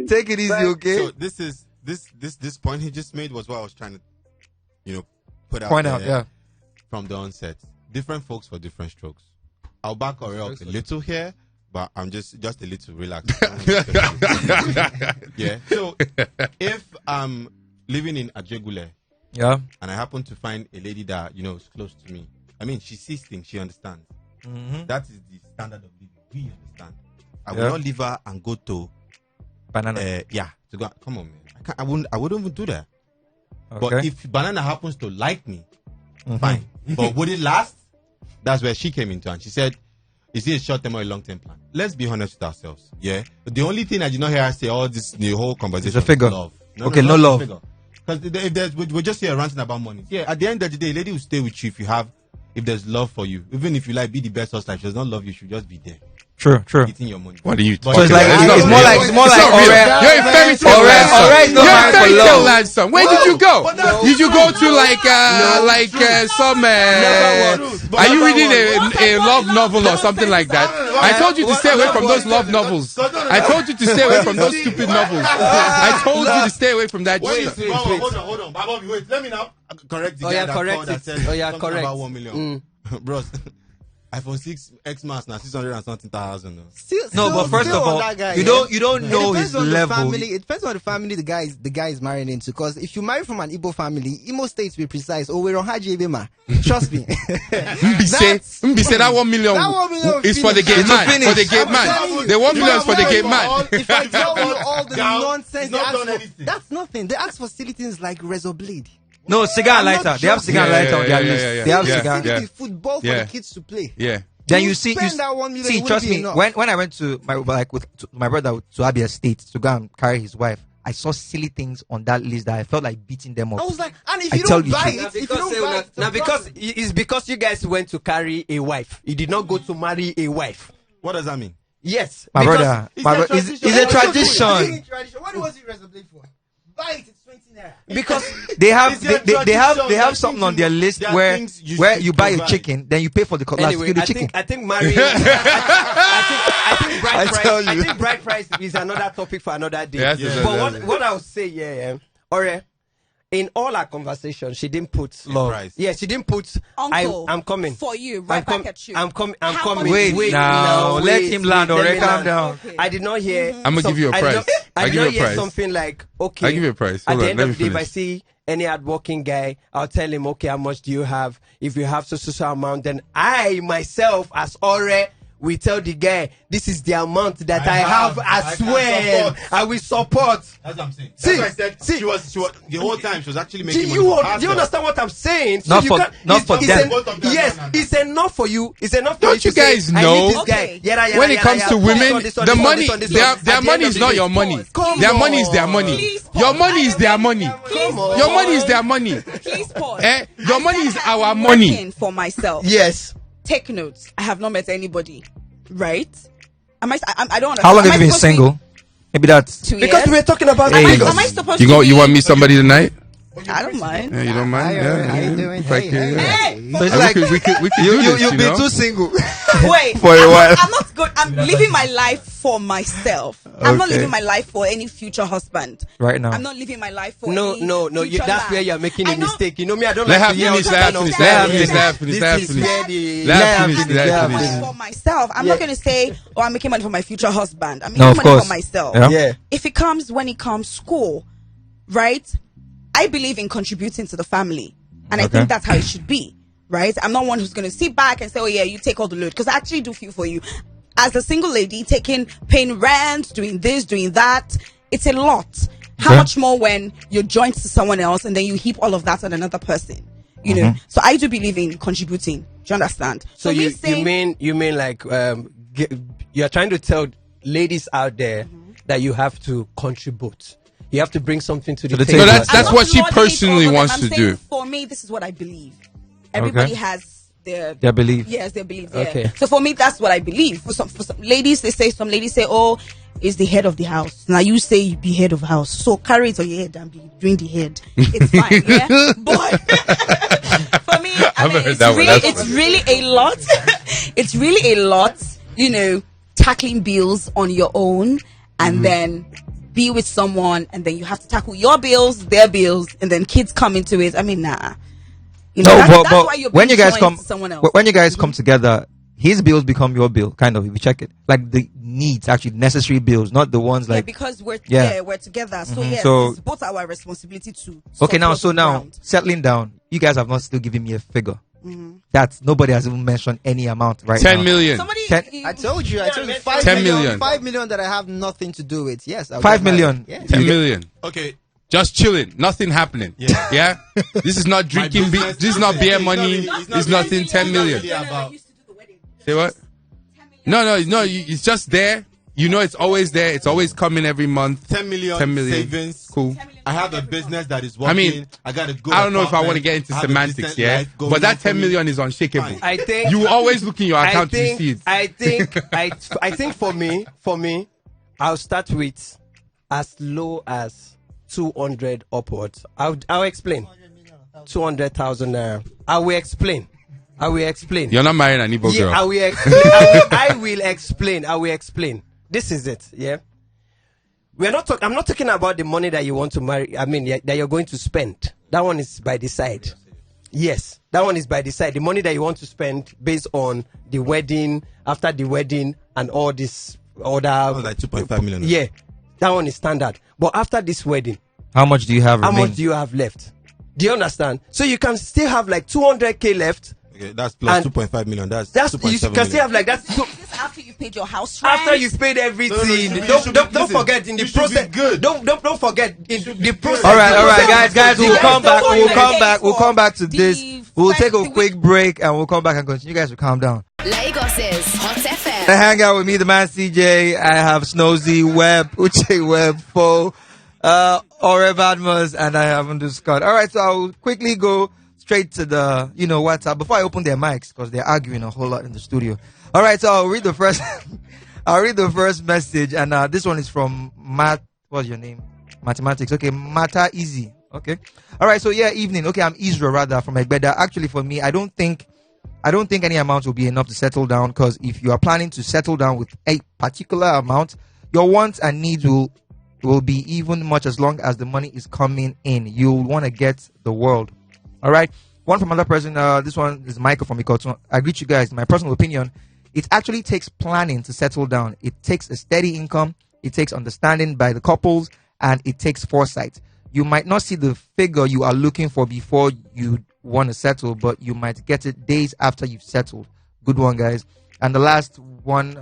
Take it easy, okay? So this point he just made was what I was trying to, put out. Point out, from the onset. Different folks for different strokes. I'll back her up a little here, but I'm just a little relaxed. Yeah. So if I'm living in Ajegule, and I happen to find a lady that is close to me. I mean, she sees things, she understands. That is the standard of living. We understand. I will not leave her and go to Banana. To go. Come on, man. I wouldn't even do that. Okay. But if Banana happens to like me, fine. But would it last? That's where she came into, and she said, "Is it a short-term or a long-term plan?" Let's be honest with ourselves. Yeah. The only thing I did not hear her say the whole conversation. It's a figure. Love. No love. Because we're just here ranting about money. Yeah, at the end of the day, a lady will stay with you if there's love for you. Even if you be the best husband, if she does not love you, she'll just be there. True. Eating your money. What are you So it's more like you're a fairy tale land son. Where did you go? Did you go to some are you reading a love novel or something like that? I told you to stay away from those love novels. I told you to stay away from those stupid novels. I told you to stay away from that shit. Hold on. Bobby, wait. Let me now correct the guy that said something about 1 million. Bros. iPhone 6 X Max now 600 and something thousand. But first of all, you don't know his level. It depends on the family the guy is marrying into. Because if you marry from an Igbo family, Imo State to be precise, we're on Haji Ebema. Trust me. Say that 1 million is for the gay man. For the gay man. The 1 million is for the gay man. If I tell you all the nonsense they ask for, that's nothing. They ask for silly things like razor blade. No, cigar lighter. They have cigar lighter on their list. They have cigar. Football for the kids to play. Yeah. Then you see, trust me. When I went to my brother to Abia State to go and carry his wife, I saw silly things on that list that I felt like beating them up. I was like, and if you don't buy it, because you guys went to carry a wife, you did not go to marry a wife. What does that mean? Yes, my brother, it's a tradition. What was he razor blade for? buy it. It's 20 naira. Because they have something on their list where you buy a chicken, then you pay for the cutlass. anyway, the chicken. I think marrying. I think bride price is another topic for another day. Yes, But what I would say, Ore, in all our conversations, she didn't put love. Yeah, she didn't put. Uncle, I'm coming for you, right back at you. I'm coming. Wait now, let him land. Ore, calm down. Okay. I did not hear. I'm gonna give you a price. I I'll did give not you a hear price. something like, okay. I'll give you a price. At Hold the on, end let of me the day, if I finish. see any hardworking guy, I'll tell him, okay, how much do you have? If you have so amount, then I myself, as Ore, we tell the guy, this is the amount that I have as well. I will support. That's what I'm saying. See, That's why I said she was the whole time she was actually Do making you, money. do you understand what I'm saying? Not you for- can't- not for them. Yes, it's enough for you. It's enough for Don't you you to say, guys I know? need this guy. Okay. Yada, When it comes to women, this one, the this one, money, this one, this their one. At the money end of is the not day, your money. Come Their on. money is their money. Please Your pause. money is their money. Come on. Your money is their money. Please pause. Your money is I our have been money. working for myself. Yes. Take notes. I have not met anybody. Right? I don't understand. How long Am have I you been supposed to be single? Maybe that's 2 Because years? we're talking about Hey. singles. Am I supposed You to go? be? You want to meet somebody tonight? I don't mind. Yeah, you don't mind? How you doing? Hey, hey. So it's We like could do this, you've you been know? too single. Wait, For a while. I'm not good. I'm living my life for myself. I'm not Okay. living my life for any future husband. Right now. I'm not living my life for No, any You, future that's man. where you're making I a know- mistake. You know me, I don't Let like her to hear finish, all let kind her of finish, stuff. let her finish, let her finish, let her This is finish. where the- Let her Yeah, finish, yeah, let her yeah. finish. For myself. I'm not going to say, oh, I'm making money for my future husband. I'm making No, of money course. for myself. Yeah. Yeah. If it comes when it comes, school, right? I believe in contributing to the family. And I Okay. think that's how it should be, right? I'm not one who's going to sit back and say, oh, yeah, you take all the load. Because I actually do feel for you. As a single lady, paying rent, doing this, doing that, it's a lot. How Okay. much more when you're joined to someone else and then you heap all of that on another person? You know? So I do believe in contributing. Do you understand? So me you saying- mean like you're trying to tell ladies out there that you have to contribute. You have to bring something to the the table. table. No, that's I'm what not she lauding it personally over them. wants I'm to saying do. For me, this is what I believe. Everybody has their belief. Yes, their belief. Yeah. Okay. So for me, that's what I believe. For some ladies, some ladies say, "Oh, is the head of the house." Now you say you be head of house, so carry it on your head and be doing the head. It's fine, yeah. But for me, I mean, heard that one. That's it's funny. really a lot. It's really a lot. You know, tackling bills on your own and then be with someone and then you have to tackle your bills, their bills, and then kids come into it. I mean, nah. You know, No, that's why but you're when being you guys joined come, to someone else. when you guys come together, his bills become your bill, kind of. If you check it, like the needs, actually necessary bills, not the ones yeah, like. because we're Yeah. we're together. So yes, So- it's both our responsibility to. Okay, now, support so the now ground. settling down, you guys have not still given me a figure. That's nobody has even mentioned any amount right 10 now. million. Somebody, Ten- I told you 5 10 million. million. 5 million that I have nothing to do with. Yes, I'll 5 get married. million. Yes. 10 million. Okay. Just chilling, nothing happening. Yeah. Yeah. This is not drinking. business- This is not beer it's not money. really- it's not It's really- nothing. it's 10 not million. really about- Say what? No. It's just there. You know, it's always there. It's always coming every month. 10 million, 10 million. savings. Cool. I have a business that is working. I mean, I got a good I don't know if I want to apartment. get into I have a semantics, decent yeah. life going But on that for 10 me. million is unshakable. Fine. I think You always look in your I account to think, see it. I think for me, I'll start with as low as 200 upwards. I'll explain. 200,000 naira. I will explain. You're not marrying an Igbo girl. I will explain. I will explain. This is it. Yeah. We're not. I'm not talking about the money that you want to marry. I mean, that you're going to spend. That one is by the side. Yes, that one is by the side. The money that you want to spend based on the wedding, after the wedding, and all this other. Like 2.5 million. Yeah, that one is standard. But after this wedding, How much do you have how remaining? much do you have left? Do you understand? So you can still have like 200k left. Okay, that's plus And 2.5 million. That's You 2.7 can still have like that. Is this after you paid your house rent? After you've paid everything, No, no, don't forget in the you should be process. good. Don't forget in the process. All right, guys, we'll Yes, come back. that's We'll what come back we're to paying this. for. We'll take a The quick break and we'll come back and continue. You guys will calm down. Lagos's Hot FM. To hang out with me, the man CJ. I have Snozy, Webb, Uche Webb, Fo, Ore Badmus, and I have Scott. All right, so I'll quickly go straight to the, WhatsApp before I open their mics because they're arguing a whole lot in the studio. All right, so I'll read the first. I'll read the first message, and this one is from Matt. What's your name? Mathematics. Okay, matter easy. Okay. All right. So yeah, evening. Okay, I'm Israel rather from Egbeda. Actually, for me, I don't think any amount will be enough to settle down, because if you are planning to settle down with a particular amount, your wants and needs will be even much as long as the money is coming in. You'll want to get the world. All right. One from another person. This one is Michael from Ikoto. I greet you guys. My personal opinion, it actually takes planning to settle down. It takes a steady income. It takes understanding by the couples, and it takes foresight. You might not see the figure you are looking for before you want to settle, but you might get it days after you've settled. Good one, guys. And the last one,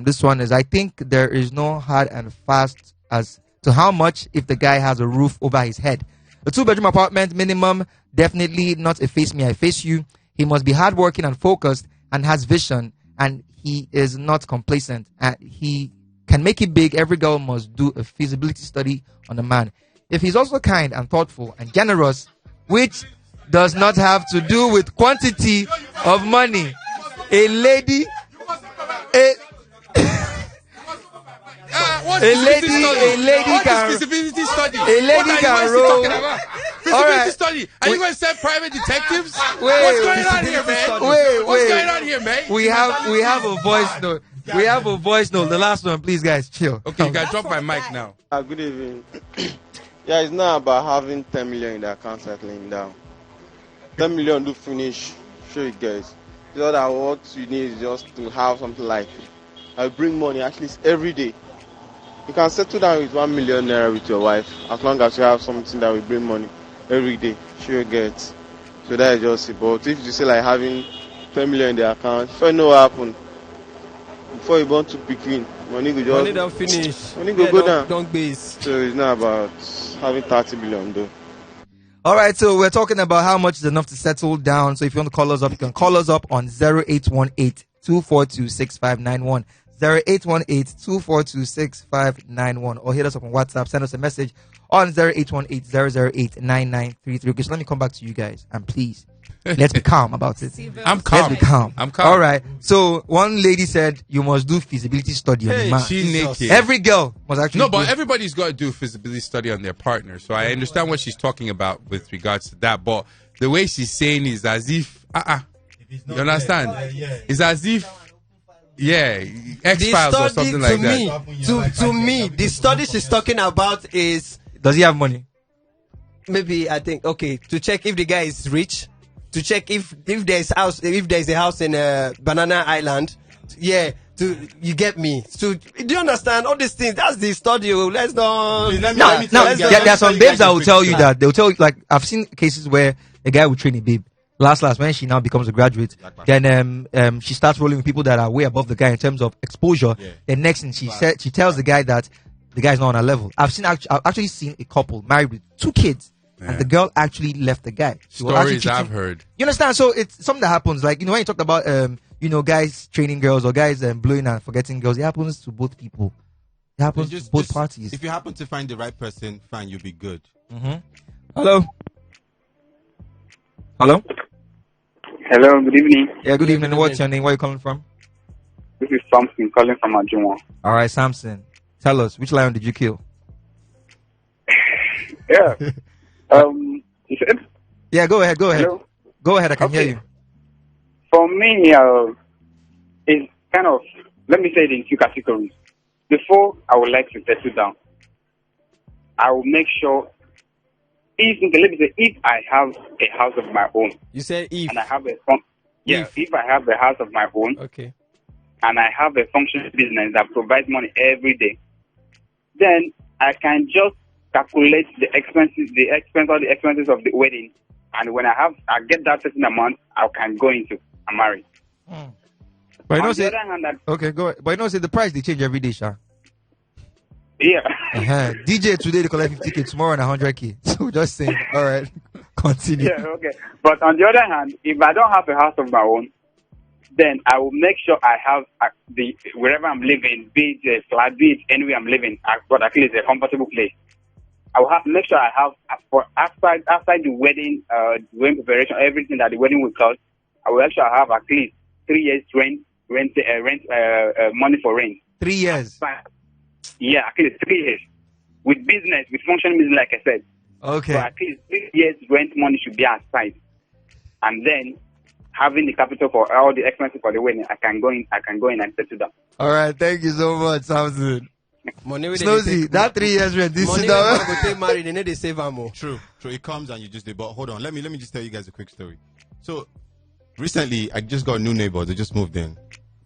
this one is, I think there is no hard and fast as to how much if the guy has a roof over his head. A 2-bedroom apartment minimum, definitely not a face me, I face you. He must be hardworking and focused and has vision, and he is not complacent. And he can make it big. Every girl must do a feasibility study on the man. If he's also kind and thoughtful and generous, which does not have to do with quantity of money, a lady can roll. Feasibility study. Are you going to send private detectives? What's going on here, man? What's going on here, man? We have a voice note. We have a voice note. The last one, please, guys, chill. Okay, you can drop my mic now. Good evening. Yeah, it's not about having 10 million in the account settling down. 10 million to finish. Show you guys. So that what you need is just to have something like I bring money at least every day. You can settle down with 1 million naira with your wife as long as you have something that will bring money every day. Sure you get. So that is just it. But if you say like having 10 million in the account, if you know what happened, before you want to begin, money go just money don't finish. Money go down. Don't base. So it's not about having 30 billion though. All right, so we're talking about how much is enough to settle down. So if you want to call us up, you can call us up on 0818-242-6591. 0818-242-6591, or hit us up on WhatsApp. Send us a message on 0818-008-9933. Okay, so let me come back to you guys, and please, let's be calm about it. I'm calm. Let's be calm. I'm calm. All right. So one lady said you must do feasibility study on the man. She naked. Every girl must actually. No, but everybody's got to do feasibility study on their partner. So I understand what she's talking about with regards to that. But the way she's saying is as if, you understand? It's as if, X-Files or something like that. To me, the study she's talking about is, does he have money? Maybe, I think, okay, to check if the guy is rich. To check if there's a house in Banana Island, you get me. So do you understand all these things? That's the study. Let's not. There are some babes that will tell you that they'll tell you, like I've seen cases where a guy will train a babe. Last when she now becomes a graduate, then she starts rolling with people that are way above the guy in terms of exposure. Yeah. Then next thing she tells the guy that the guy's not on her level. I've actually seen a couple married with 2 kids. And the girl actually left the guy. Stories I've heard. You understand? So it's something that happens. Like, when you talk about, guys training girls or guys blowing and forgetting girls, it happens to both people. It happens to both parties. If you happen to find the right person, fine, you'll be good. Mm-hmm. Hello? Hello, good evening. Yeah, good evening. What's your name? Where are you calling from? This is Samson calling from Ajunwa. All right, Samson. Tell us, which lion did you kill? Yeah. You said? Yeah, go ahead. Hello? Go ahead, I can hear you. For me, it's kind of, let me say it in 2 categories. Before I would like to settle down, I will make sure, if I have a house of my own. You said if. And I have if I have a house of my own. Okay. And I have a functioning business that provides money every day, then I can just calculate the expenses of the wedding, and when I get that certain amount, I can go into a marriage. But go ahead. But the price they change every day, Sha. Yeah. DJ today they collect 50K, tomorrow on 100K. So just saying. All right, continue. Yeah, okay. But on the other hand, if I don't have a house of my own, then I will make sure I have wherever I'm living, be it a flat, be it anywhere I'm living, but at least a comfortable place. I will have to make sure I have after the wedding preparation, everything that the wedding will cost. I will actually have at least 3 years rent money for rent. 3 years. Yeah, at least 3 years. with business, with functioning business, like I said. Okay. So at least 3 years rent money should be aside, and then having the capital for all the expenses for the wedding, I can go in and settle down. All right, thank you so much. Sounds good. Snozy, that 3 years rent. This money is when married, they need to save more. True. It comes and you just do. But hold on, let me just tell you guys a quick story. So recently, I just got a new neighbor. They just moved in.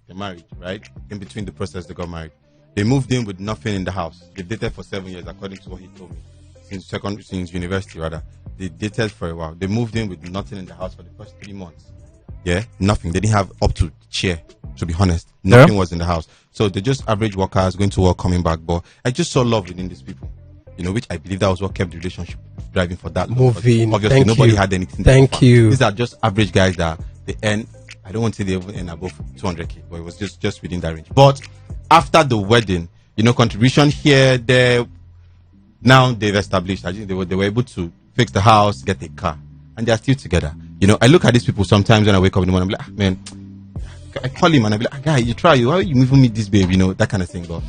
They're married, right? In between the process, they got married. They moved in with nothing in the house. They dated for 7 years, according to what he told me. Since university, rather. They dated for a while. They moved in with nothing in the house for the first 3 months. Yeah, nothing. They didn't have up to chair, to be honest. Nothing was in the house. So they're just average workers, going to work, coming back. But I just saw love within these people, which I believe that was what kept the relationship driving for that long. Moving. Obviously, nobody had anything. Thank you. These are just average guys that they earn. I don't want to say they earn above 200K, but it was just within that range. But after the wedding, contribution here, there, now they've established. I think they were able to fix the house, get a car, and they're still together. I look at these people sometimes when I wake up in the morning, I'm like, man, I call him and I'm like, guy, you try, why you even meet this babe, that kind of thing. But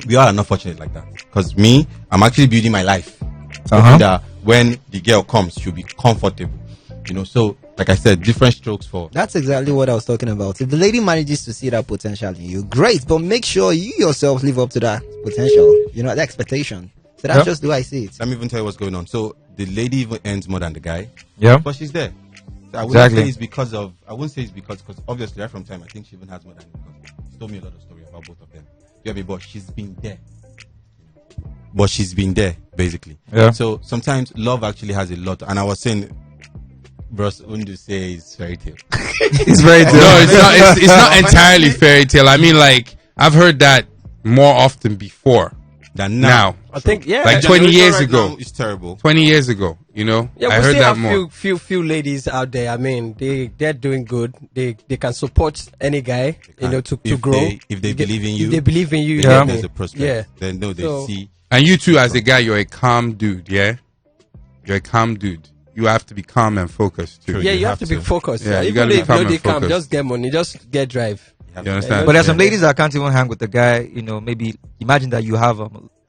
we all are not fortunate like that. Because I'm actually building my life. That when the girl comes, she'll be comfortable. So like I said, different strokes for. That's exactly what I was talking about. If the lady manages to see that potential in you, great. But make sure you yourself live up to that potential, the expectation. So that's just the way I see it. Let me even tell you what's going on. So the lady even earns more than the guy. Yeah. But she's there. So I wouldn't say it's because, because obviously right from time, I think she even has more than him, because she told me a lot of stories about both of them. Yeah, but she's been there. Basically. Yeah. So sometimes love actually has a lot. And I was saying, bros, wouldn't you say it's fairy tale? It's fairy tale. No, it's not entirely fairy tale. I mean, like, I've heard that more often before than now. I think, yeah. Like 20 years ago. It's terrible. 20 years ago, Yeah, I heard that more. Few ladies out there. I mean, they're doing good. They can support any guy, to grow. If they believe in you. If they believe in you, there's a prospect. Yeah. Then they see. And you too, as a guy, you're a calm dude, yeah? You're a calm dude. You have to be calm and focused too. Yeah, you have to be focused. Yeah, you even gotta be calm and calm, focused. just get money, just get drive. You understand? But there's some ladies that can't even hang with the guy. Maybe imagine that you have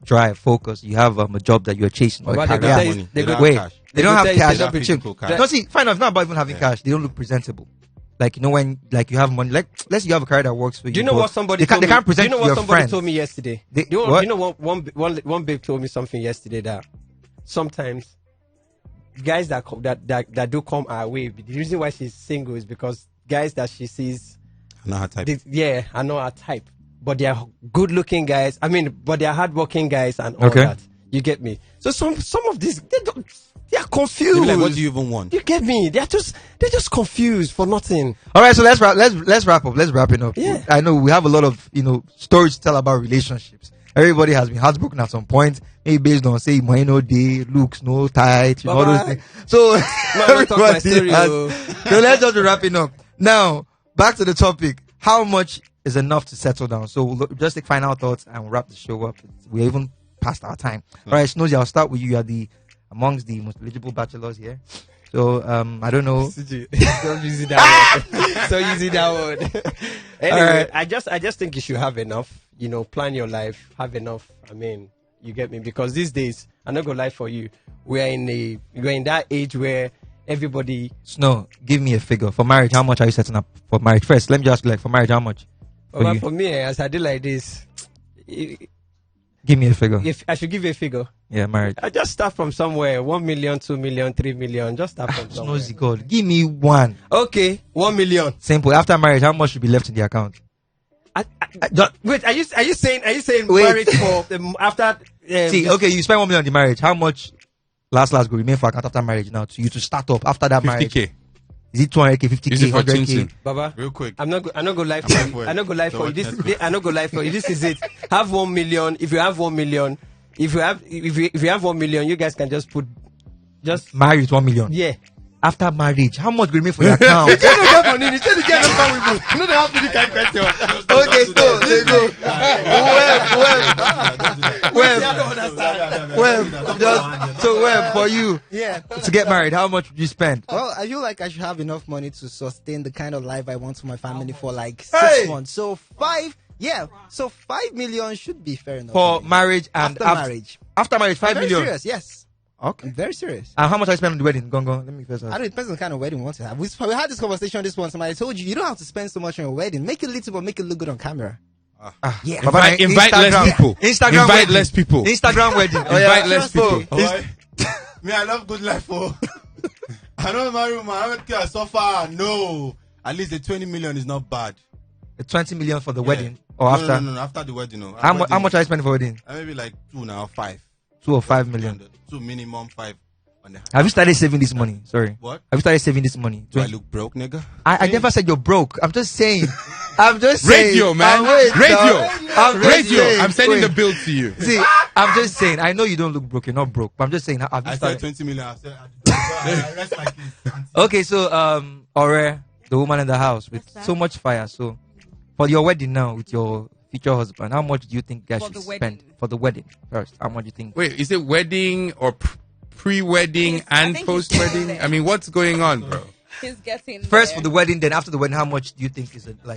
drive, focus. You have a job that you're chasing. They don't have money. They don't have cash. cash. No, see, fine enough. It's not about even having cash. They don't look presentable. Like when you have money. Like let's say you have a career that works for you. Do you know what somebody? They can't present. Do you know what somebody told me yesterday? What? One babe told me something yesterday that sometimes guys that do come our way. The reason why she's single is because guys that she sees. I know her type. I know her type. But they are good-looking guys. I mean, but they are hard-working guys and all that. You get me? So some of these they are confused. Like, what do you even want? You get me? They're just confused for nothing. All right, so let's wrap up. Let's wrap it up. Yeah. I know we have a lot of stories to tell about relationships. Everybody has been heartbroken at some point, maybe based on say money no day, looks no tight, all those things. So everybody so let's just wrap it up. Now back to the topic: how much is enough to settle down? So we'll just take final thoughts and we'll wrap the show up. We're even past our time. All right, Snozy, I'll start with you. You are amongst the most eligible bachelors here. So I don't know. Don't use that word. Don't use that word. Anyway, I just think you should have enough. Plan your life. Have enough. I mean, you get me? Because these days, I'm not gonna lie for you. We're in that age where everybody. Snow, give me a figure for marriage. How much are you setting up for marriage? First, let me just for marriage, how much? For me, as I do like this, give me a figure. If I should give you a figure, yeah, marriage. I just start from somewhere. 1 million, 2 million, 3 million. Just start from somewhere. Snozy God, give me one. Okay, 1 million. Simple. After marriage, how much should be left in the account? Wait, are you saying marriage for after? See, okay, you spend 1 million on the marriage. How much last will remain for account after marriage now to you to start up after that 50K. marriage? Is it 200K, 50K, 100K? Baba, real quick. I'm not go live for you. I'm not go live for you. I'm not go live for you. This is it. Have 1 million. If you have 1 million, if you have 1 million, you guys can just put marriage with 1 million. Yeah. After marriage, how much will remain for your account? Okay, so there you go. Web, for you, to get married, how much would you spend? Well, I feel like I should have enough money to sustain the kind of life I want for my family for like 6 months. So 5 Yeah, so 5 million should be fair enough. For marriage and after marriage. After marriage, 5 I'm very million. serious, yes. Okay. I'm very serious. And how much I spend on the wedding? Go. Let me first ask. I don't know, it depends on the kind of wedding we want to have. We had this conversation this one time. I told you don't have to spend so much on your wedding. Make it little, but make it look good on camera. Yeah. Invite less people. Instagram invite wedding. Less people. Instagram wedding. Invite less people. Me, I love good life. I don't marry woman. I don't care so far. No. At least the 20 million is not bad. The 20 million for the wedding? Or after? No, after the wedding. No. How much are you spending for wedding? Maybe like 2 now, 5. 2 or 5 million. 2 minimum 5. Have you started saving this money? Sorry. What? Have you started saving this money? Do I look broke, nigga? I never said you're broke. I'm just saying. Radio, man. Radio. I'm sending the bill to you. See, I'm just saying. I know you don't look broke. You're not broke. But I'm just saying. I said 20 million. I said, rest like this. Okay, so, Ore, the woman in the house with so much fire. So, for your wedding now with your future husband, how much do you think you guys should spend for the wedding first? How much do you think? Wait, is it wedding or pre-wedding and post-wedding? I mean, what's going on, bro? He's getting first there. for the wedding, then after the wedding, how much do you think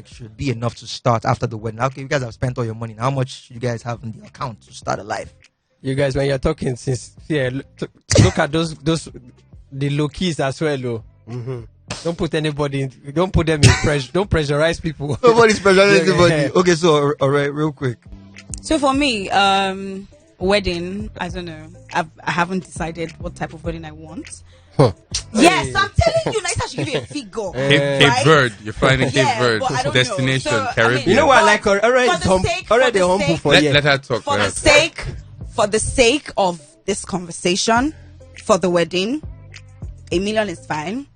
should be enough to start after the wedding? Okay, you guys have spent all your money. How much should you guys have in the account to start a life? You guys, when you're talking, look at those the low keys as well. Don't put anybody. Don't put them in pressure. Don't pressurize people. Nobody's pressurizing anybody. Okay, so all right, real quick. So for me, wedding, I don't know. I haven't decided what type of wedding I want. Yes, I'm telling you, I should give you a figure. Cape Verde, you're flying to Cape Verde, destination Caribbean. You know what? Like already humble for you. Let her talk. For the sake of this conversation, for the wedding, $1 million is fine.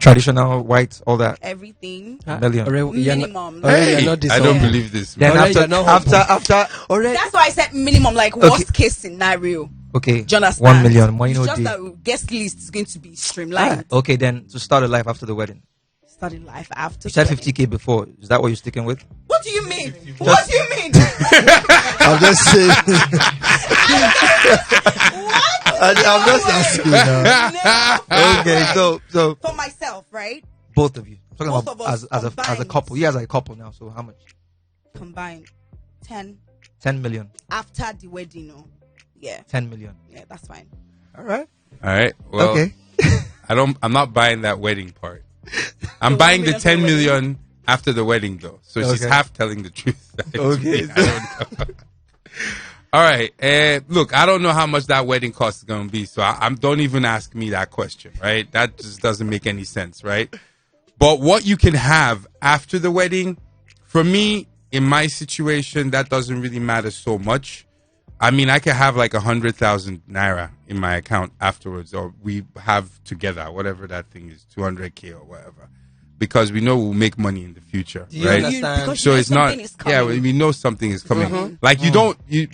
Traditional, white, all that. Everything. Minimum. I don't believe this. Then after. That's why I said minimum, like worst case scenario. Okay. Do you understand? 1 million. Money no just day. that guest list is going to be streamlined. Okay, then to start a life after the wedding. Starting life after. You said 50K before. Is that what you're sticking with? What do you mean? What do you mean? I'm just saying. I'm just asking. No. Okay, so for myself, right? Both of you. I'm talking Both about of us as a couple. You guys are a couple now. So how much? Combined, 10 million. after the wedding. No, yeah. 10 million. Yeah, that's fine. All right. Well, okay. I'm not buying that wedding part. I'm buying the 10 million after the wedding though. So she's half telling the truth. Okay. I don't know. All right. Look, I don't know how much that wedding cost is going to be. So don't even ask me that question, right? That just doesn't make any sense, right? But what you can have after the wedding, for me, in my situation, that doesn't really matter so much. I mean, I could have like 100,000 naira in my account afterwards, or we have together, whatever that thing is, 200K or whatever, because we know we'll make money in the future, right? Because So it's not, we know something is coming. Like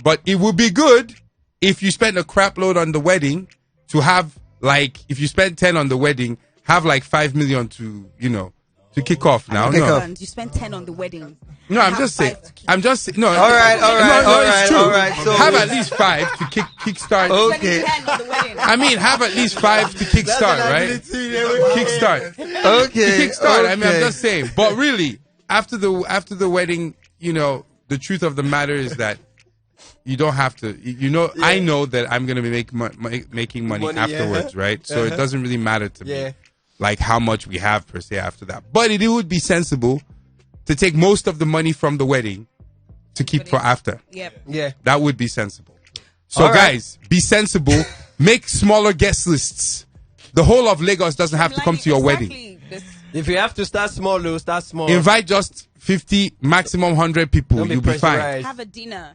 but it would be good if you spend a crap load on the wedding to have like, if you spend 10 on the wedding, have like 5 million to kick off now. You spend 10 on the wedding. No, I'm just saying. All right. So have at least 5 to kickstart. Okay. I mean, have at least 5 to kickstart, right? Kickstart. Okay. Kickstart. I mean, I'm just saying. But really, after the wedding, the truth of the matter is that you don't have to. I know that I'm gonna be making money afterwards, right? So it doesn't really matter to me, like how much we have per se after that. But it would be sensible to take most of the money from the wedding to keep for after. Yep. Yeah. That would be sensible. So guys, be sensible. Make smaller guest lists. The whole of Lagos doesn't have to come to your wedding. If you have to start small, start small. Invite just 50, maximum 100 people. You'll be fine. Have a dinner.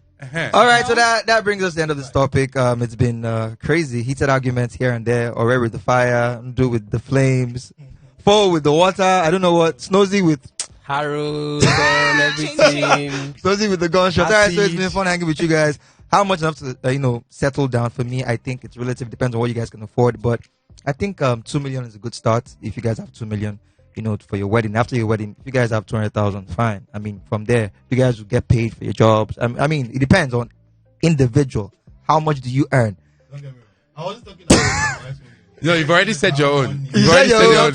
All right, so that brings us to the end of this topic. It's been crazy, heated arguments here and there. Ore with the fire, Do with the flames, Fo with the water. I don't know what. Snozy with Harold and everything. Snozy with the gunshot. All right, so it's been fun hanging with you guys. How much enough to settle down? For me, I think it's relative. Depends on what you guys can afford, but I think 2 million is a good start. If you guys have 2 million, for your wedding. After your wedding, if you guys have 200,000, fine. I mean, from there, you guys will get paid for your jobs. I mean, it depends on individual. How much do you earn? Don't get me wrong. I was talking about No, you've already said your own. You said your own.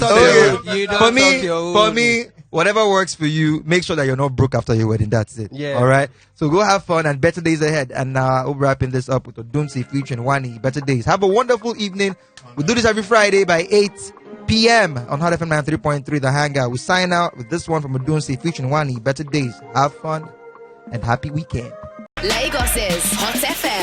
For me, whatever works for you, make sure that you're not broke after your wedding. That's it. Yeah. All right. So go have fun and better days ahead. And we're wrapping this up with Odunsi featuring Wani. Better days. Have a wonderful evening. We do this every Friday by 8 p.m. on Hot FM 93.3, The Hangout. We sign out with this one from Odunsi featuring Wani. Better days. Have fun and happy weekend. Lagos's Hot FM.